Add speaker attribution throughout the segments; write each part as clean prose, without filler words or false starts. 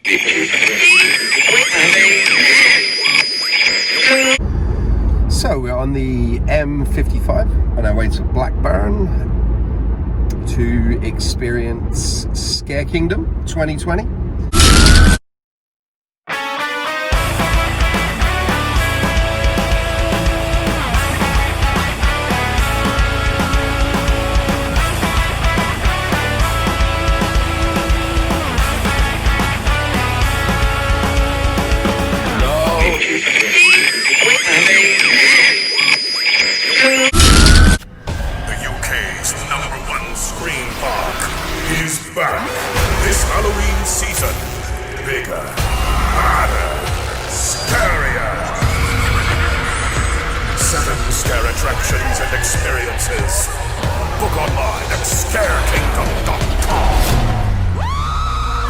Speaker 1: So we're on the M55 on our way to Blackburn to experience Scare Kingdom 2020.
Speaker 2: Is back this Halloween season. Bigger, badder, scarier. 7 scare attractions and experiences. Book online at scarekingdom.com.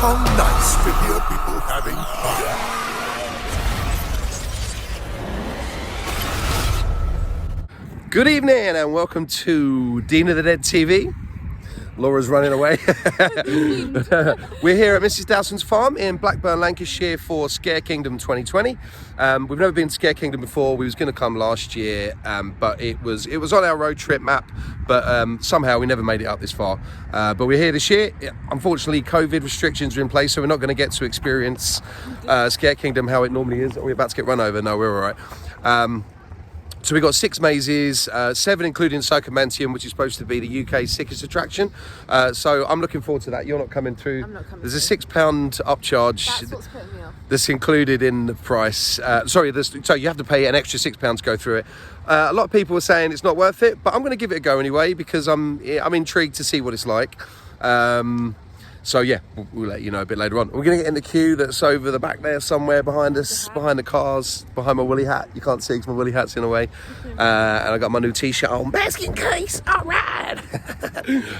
Speaker 2: How nice to hear people having fun.
Speaker 1: Good evening and welcome to Dean of the Dead TV. Laura's running away. We're here at Mrs. Dowson's farm in Blackburn, Lancashire for Scare Kingdom 2020. We've never been to Scare Kingdom before. We was going to come last year, but it was on our road trip map, but somehow we never made it up this far. But we're here this year. Unfortunately, COVID restrictions are in place, so we're not going to get to experience Scare Kingdom how it normally is. Are we about to get run over? No, we're all right. So we've got 6 mazes, 7 including Psychomantium, which is supposed to be the UK Sickest Attraction. So I'm looking forward to that. You're not coming through.
Speaker 3: I'm not coming.
Speaker 1: There's a £6 upcharge.
Speaker 3: That's what's putting me off. That's
Speaker 1: included in the price. So you have to pay an extra £6 to go through it. A lot of people are saying it's not worth it, but I'm going to give it a go anyway because I'm intrigued to see what it's like. So yeah, we'll let you know a bit later on. We're going to get in the queue that's over the back there somewhere behind us, behind the cars, behind my woolly hat. You can't see because my woolly hat's in a way. And I got my new t-shirt on. Basking case, all right.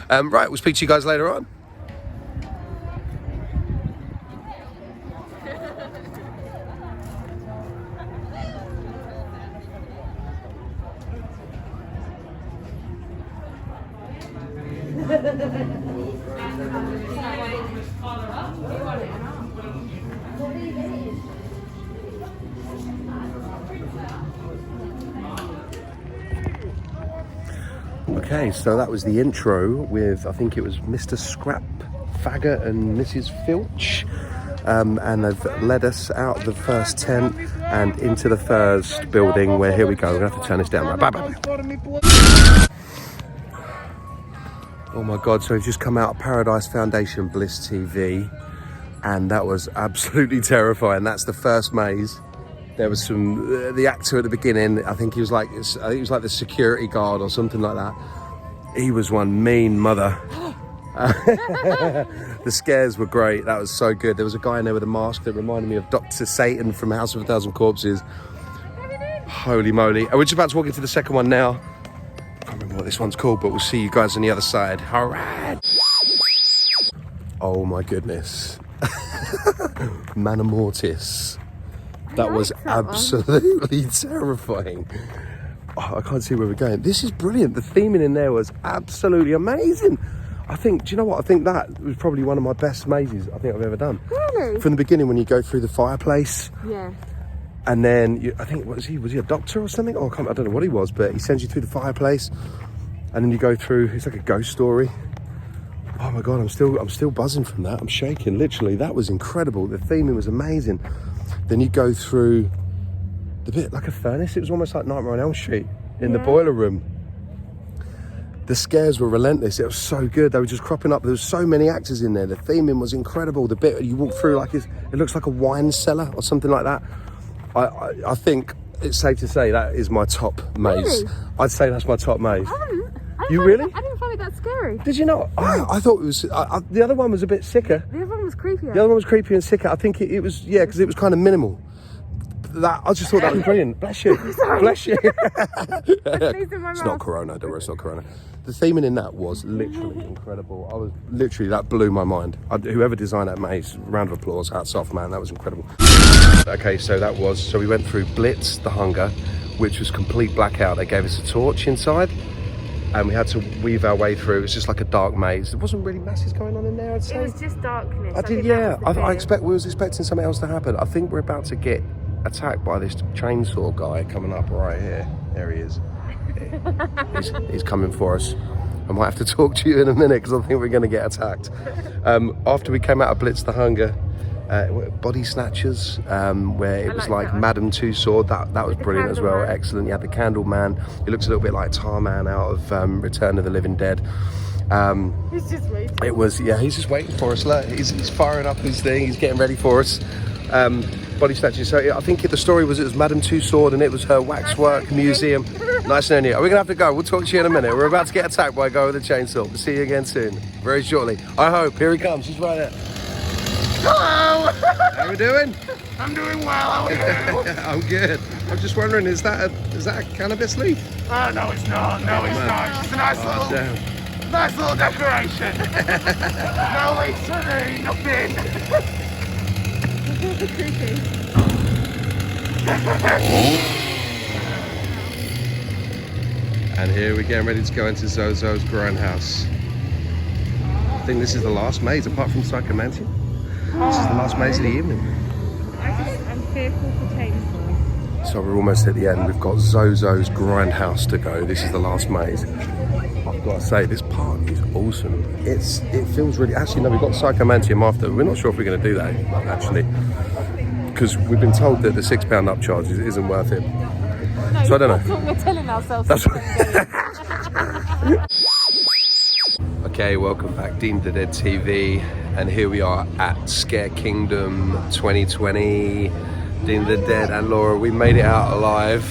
Speaker 1: Right, we'll speak to you guys later on. Okay, so that was the intro with, I think it was Mr. Scrap Faggot and Mrs. Filch. And they've led us out the first tent and into the first building where, here we go, we're going to have to turn this down. Right, bye, bye, bye. Oh my God, so we've just come out of Paradise Foundation Bliss TV and that was absolutely terrifying. That's the first maze. There was the actor at the beginning, I think he was like the security guard or something like that. He was one mean mother. The scares were great, that was so good. There was a guy in there with a mask that reminded me of Dr. Satan from House of a Thousand Corpses. Holy moly. And we're just about to walk into the second one now. I can't remember what this one's called, but we'll see you guys on the other side. All right. Oh my goodness. Mana Mortis. That was absolutely terrifying. Oh, I can't see where we're going. This is brilliant. The theming in there was absolutely amazing. I think, do you know what? I think that was probably one of my best mazes I think I've ever done.
Speaker 3: Really?
Speaker 1: From the beginning when you go through the fireplace.
Speaker 3: Yeah. And
Speaker 1: then, I think, was he a doctor or something? Oh, I don't know what he was, but he sends you through the fireplace. And then you go through, it's like a ghost story. Oh my God, I'm still buzzing from that. I'm shaking, literally. That was incredible. The theming was amazing. Then you go through the bit like a furnace. It was almost like Nightmare on Elm Street in the boiler room. The scares were relentless. It was so good. They were just cropping up. There was so many actors in there. The theming was incredible. The bit you walk through like it looks like a wine cellar or something like that. I think it's safe to say that is my top maze.
Speaker 3: Really?
Speaker 1: I'd say that's my top maze.
Speaker 3: You really? I didn't find it that scary.
Speaker 1: Did you not? I thought it was. The other one was a bit sicker.
Speaker 3: The other one was creepier.
Speaker 1: The other one was creepier and sicker. I think it was, yeah, because it was kind of minimal. I just thought that was brilliant. Bless you. Bless you. It's not Corona, don't worry, it's not Corona. The theming in that was literally incredible. That blew my mind. Whoever designed that maze, round of applause, hats off, man, that was incredible. Okay, so we went through Blitz, the Hunger, which was complete blackout. They gave us a torch inside. and we had to weave our way through. It was just like a dark maze. There wasn't really masses going on in there, I'd say.
Speaker 3: It was just darkness.
Speaker 1: I did, yeah. We was expecting something else to happen. I think we're about to get attacked by this chainsaw guy coming up right here. There he is. He's coming for us. I might have to talk to you in a minute because I think we're going to get attacked. After we came out of Blitz the Hunger, Body Snatchers, where it was like Madame Tussauds. That was brilliant as well. Excellent. You had the Candle Man. It looks a little bit like Tarman out of Return of the Living Dead.
Speaker 3: He's just waiting.
Speaker 1: It was, yeah, he's just waiting for us. Look, he's firing up his thing. He's getting ready for us. Body Snatchers. So I think the story was it was Madame Tussauds and it was her waxwork museum. Nice knowing you. Are we gonna have to go? We'll talk to you in a minute. We're about to get attacked by a guy with a chainsaw. We'll see you again soon, very shortly. I hope. Here he comes. He's right there.
Speaker 2: Hello!
Speaker 1: How we doing?
Speaker 2: I'm doing well, how are you?
Speaker 1: I'm good. I'm just wondering, is that a cannabis leaf?
Speaker 2: Oh, no, it's not. No, it's not. It's a nice little decoration. No leaves for me, nothing.
Speaker 1: And here we're getting ready to go into Zozo'S grindhouse. I think this is the last maze, apart from Psychomantia. This is the last maze of the evening.
Speaker 3: I'm fearful for chainsaws.
Speaker 1: So we're almost at the end. We've got Zozo'S grindhouse to go. This is the last maze. I've got to say, this park is awesome. It feels really... Actually, no, we've got Psychomantium after. We're not sure if we're going to do that, actually. Because we've been told that the £6 upcharge isn't worth it.
Speaker 3: No,
Speaker 1: So I don't know.
Speaker 3: That's what we're telling ourselves.
Speaker 1: That's Okay, welcome back, Dean the Dead TV, and here we are at Scare Kingdom 2020. Dean the Dead and Laura, we made it out alive.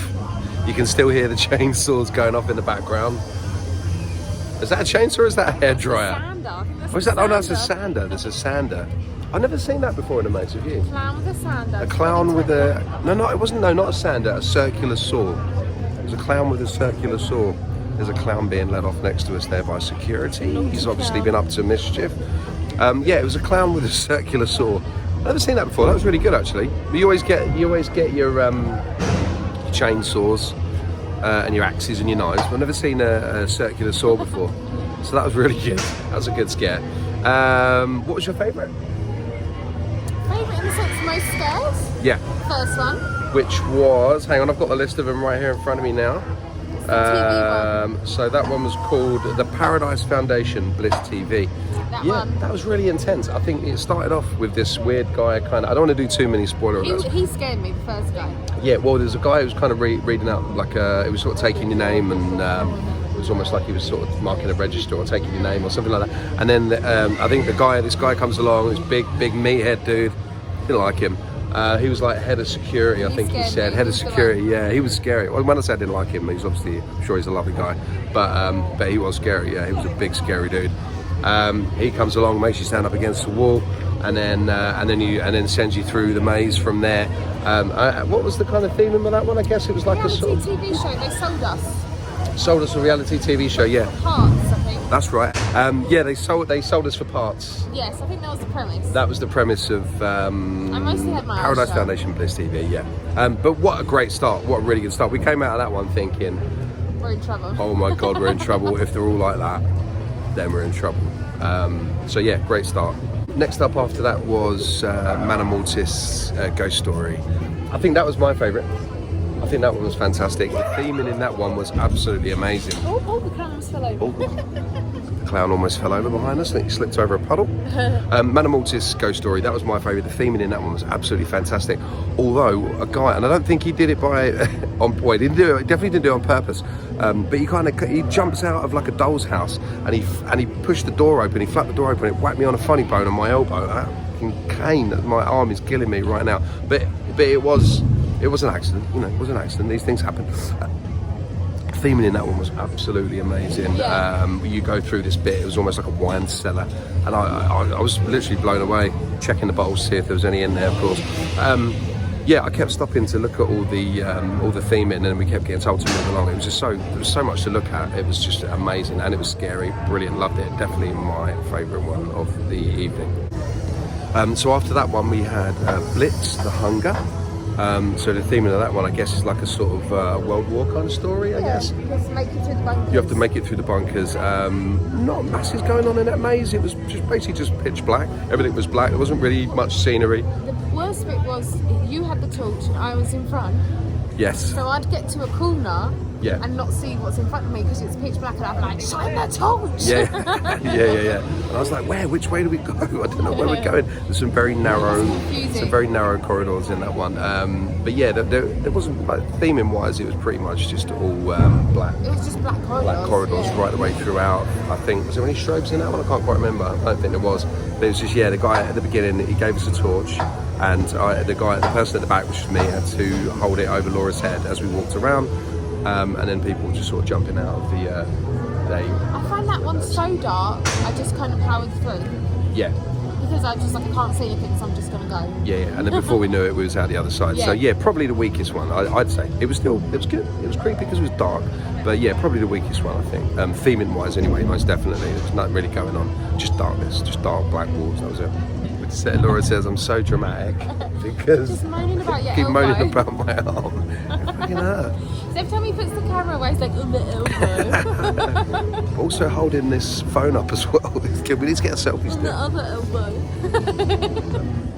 Speaker 1: You can still hear the chainsaws going off in the background. Is that a chainsaw or is that a hairdryer? Oh, is that? Oh no, it's a sander. There's a sander. I've never seen that before in a maze, have you?
Speaker 3: Clown with a sander.
Speaker 1: A clown with a... No, it wasn't, no, not a sander, a circular saw. It was a clown with a circular saw. There's a clown being led off next to us there by security. He's obviously been up to mischief. Yeah, it was a clown with a circular saw. I've never seen that before. That was really good, actually. You always get your chainsaws and your axes and your knives. But I've never seen a circular saw before. So that was really good. That was a good scare. What was your favourite?
Speaker 3: Favourite in the sense most scares?
Speaker 1: Yeah.
Speaker 3: First one.
Speaker 1: Which was, hang on, I've got the list of them right here in front of me now. So that one was called the Paradise Foundation Bliss TV. That was really intense. I think it started off with this weird guy kind of, I don't want to do too many spoiler alerts.
Speaker 3: He scared me, the first guy.
Speaker 1: Yeah, well, there's a guy who was kind of reading out, like, it was sort of taking your name and it was almost like he was sort of marking a register or taking your name or something like that. And then I think this guy comes along, this big meathead dude, didn't like him. He was like head of security, I think he said. Head of security, yeah, he was scary. Well, when I said I didn't like him, he's obviously, I'm sure he's a lovely guy. But he was scary, yeah, he was a big scary dude. He comes along, makes you stand up against the wall, and then sends you through the maze from there. What was the kind of theme of that one? I guess it was like
Speaker 3: reality
Speaker 1: a sort of
Speaker 3: TV show, they sold us.
Speaker 1: Sold us a reality TV show, yeah.
Speaker 3: Parts, I think.
Speaker 1: That's right. Yeah, they sold us for parts.
Speaker 3: Yes, I think that was the premise.
Speaker 1: That was the premise of
Speaker 3: I mostly had my
Speaker 1: Paradise
Speaker 3: eyes shut.
Speaker 1: Foundation Bliss TV, yeah. But what a great start, what a really good start. We came out of that one thinking,
Speaker 3: We're in trouble.
Speaker 1: oh my God, we're in trouble. If they're all like that, then we're in trouble. So yeah, great start. Next up after that was Manor Mortis Ghost Story. I think that was my favourite. I think that one was fantastic. The theming in that one was absolutely amazing.
Speaker 3: Oh, the clown almost fell over.
Speaker 1: The clown almost fell over behind us. I think he slipped over a puddle. Manor Mortis Ghost Story, that was my favourite. The theming in that one was absolutely fantastic. Although a guy, and I don't think he did it by on point. He definitely didn't do it on purpose. But he jumps out of like a doll's house and he pushed the door open. He flapped the door open. It whacked me on a funny bone on my elbow. That fucking cane. My arm is killing me right now. But it was an accident. You know, it was an accident. These things happen. Theming in that one was absolutely amazing.
Speaker 3: Yeah.
Speaker 1: You go through this bit, it was almost like a wine cellar, and I was literally blown away, checking the bottles to see if there was any in there, of course. Yeah, I kept stopping to look at all the theming, and we kept getting told to move along. There was so much to look at. It was just amazing, and it was scary, brilliant, loved it. Definitely my favourite one of the evening. So after that one, we had Blitz the Hunger. So the theme of that one, I guess, is like a sort of World War kind of story, I guess.
Speaker 3: You have to make it through the bunkers.
Speaker 1: You have to make it through the bunkers. Not masses going on in that maze. It was just basically just pitch black. Everything was black. There wasn't really much scenery.
Speaker 3: The worst bit was you had the torch and I was in front.
Speaker 1: Yes.
Speaker 3: So I'd get to a corner and not see what's in front of me because it's pitch black, and I'm like, shine that torch!
Speaker 1: Yeah. And I was like, which way do we go? I don't know where we're going. There's some very narrow corridors in that one. But yeah, there wasn't, like, theming wise, it was pretty much just all black.
Speaker 3: It was just black corridors.
Speaker 1: Black corridors right the way throughout. I think, was there any strobes in that one? I can't quite remember. I don't think there was. But it was just, the guy at the beginning, he gave us a torch, and the person at the back, which was me, had to hold it over Laura's head as we walked around. And then people just sort of jumping out of the
Speaker 3: I find that one so dark, I just kind of powered through.
Speaker 1: Yeah.
Speaker 3: Because I can't see anything, so I'm just going to go.
Speaker 1: Yeah, and then before we knew it, we was out the other side. So yeah, probably the weakest one, I'd say. It was good. It was creepy because it was dark. But yeah, probably the weakest one, I think. Theming wise anyway, most definitely. There's nothing really going on. Just darkness, just dark black walls, that was it. Laura says I'm so dramatic because
Speaker 3: just moaning about your
Speaker 1: keep
Speaker 3: elbow.
Speaker 1: moaning about my arm. It fucking hurt.
Speaker 3: So every time he puts the camera away, he's like, the elbow.
Speaker 1: Also holding this phone up as well. We need to get a selfie stick.
Speaker 3: The other elbow.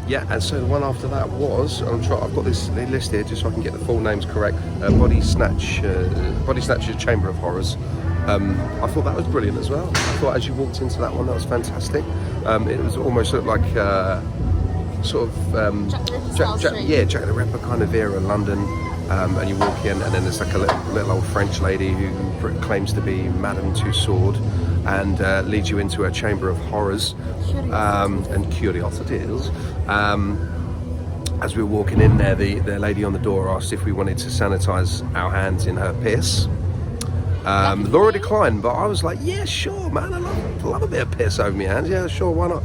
Speaker 1: Yeah, and so the one after that was, I've got this list here just so I can get the full names correct. Body Snatcher's Chamber of Horrors. I thought that was brilliant as well. I thought as you walked into that one, that was fantastic. It was almost sort of like sort of Jack the Ripper kind of era in London. And you walk in, and then there's like a little old French lady who claims to be Madame Tussaud, and leads you into a chamber of horrors and curiosities. As we were walking in there, the lady on the door asked if we wanted to sanitize our hands in her piss. Laura declined, but I was like, yeah, sure, man, I love a bit of piss over my hands. Yeah, sure, why not?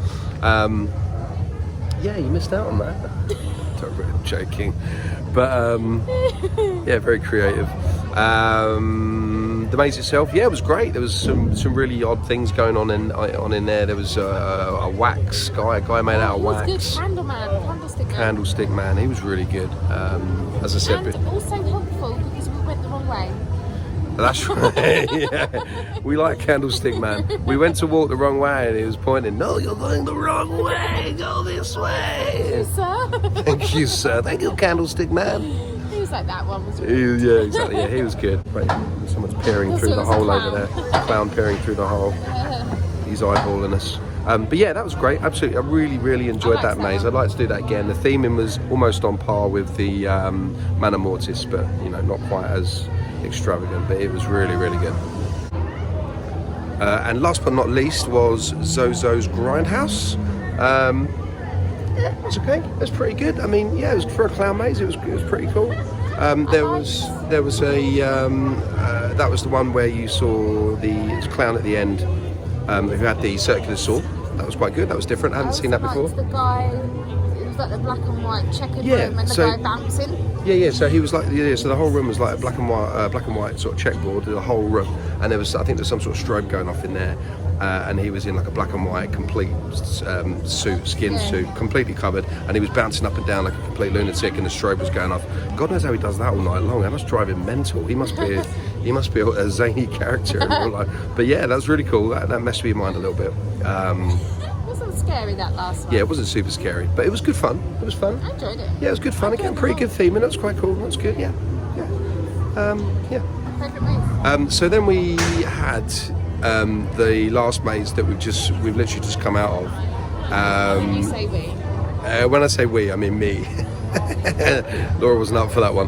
Speaker 1: Yeah, you missed out on that. I'm joking. But yeah, very creative. The maze itself, yeah, it was great. There was some really odd things going on in there. There was a wax guy, a guy made out of wax.
Speaker 3: Good.
Speaker 1: Candlestick man. He was really good. As I said,
Speaker 3: and also helpful because we went the wrong way.
Speaker 1: That's right. Yeah, we like Candlestick Man. We went to walk the wrong way, and he was pointing. No, you're going the wrong way. Go this way.
Speaker 3: Thank you, sir.
Speaker 1: Thank you, sir. Thank you, Candlestick Man.
Speaker 3: He was like that one was really
Speaker 1: Yeah, exactly. Yeah, he was good. Wait, someone's peering through the hole over there. Clown peering through the hole. He's eyeballing us. But yeah, that was great. Absolutely, I really enjoyed that maze. I'd like to do that again. The theming was almost on par with the Manor Mortis, but not quite as extravagant. But it was really good. And last but not least was Zozo'S Grindhouse. Yeah, it was okay. It was pretty good. I mean, yeah, it was for a clown maze. It was pretty cool. There was a that was the one where you saw the clown at the end who had the circular saw. That was quite good. That was different. I hadn't seen that before.
Speaker 3: The guy, it was like the black and white checkered room, and the guy bouncing.
Speaker 1: Yeah. So he was like, so the whole room was like a black and white sort of checkboard, the whole room, and I think there's some sort of strobe going off in there, and he was in like a black and white complete skin suit, completely covered, and he was bouncing up and down like a complete lunatic, and the strobe was going off. God knows how he does that all night long. That must drive him mental. He must be a zany character in real life. But yeah, that was really cool. That messed with your mind a little bit.
Speaker 3: It wasn't scary, that last one.
Speaker 1: Yeah, it wasn't super scary, but it was good fun. It was fun.
Speaker 3: I enjoyed it.
Speaker 1: Yeah, it was good fun. Again, pretty good theming. That was quite cool. That was good. Yeah.
Speaker 3: Favourite maze?
Speaker 1: So then we had the last maze that we've literally just come out of.
Speaker 3: When you say we?
Speaker 1: When I say we, I mean me. Laura wasn't up for that one.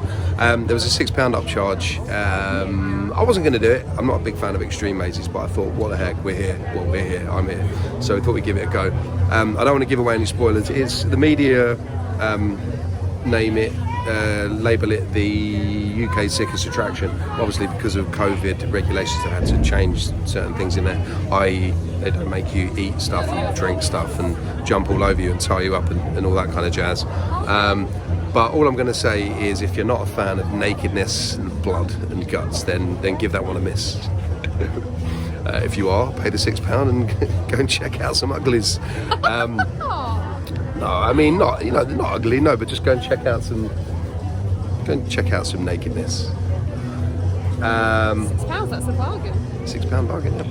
Speaker 1: There was a £6 upcharge. I wasn't going to do it. I'm not a big fan of extreme mazes, but I thought, what the heck, we're here. Well, we're here. I'm here. So I thought we'd give it a go. I don't want to give away any spoilers. It's the media label it the UK Sickest Attraction. Obviously, because of COVID regulations, they had to change certain things in there. I.e., they don't make you eat stuff and drink stuff and jump all over you and tie you up and all that kind of jazz. But all I'm going to say is, if you're not a fan of nakedness and blood and guts, then give that one a miss. If you are, pay the £6 and go and check out some uglies. No, I mean not ugly, no, but just go and check out some Go and check out some nakedness.
Speaker 3: £6, that's a bargain.
Speaker 1: £6 bargain, yeah.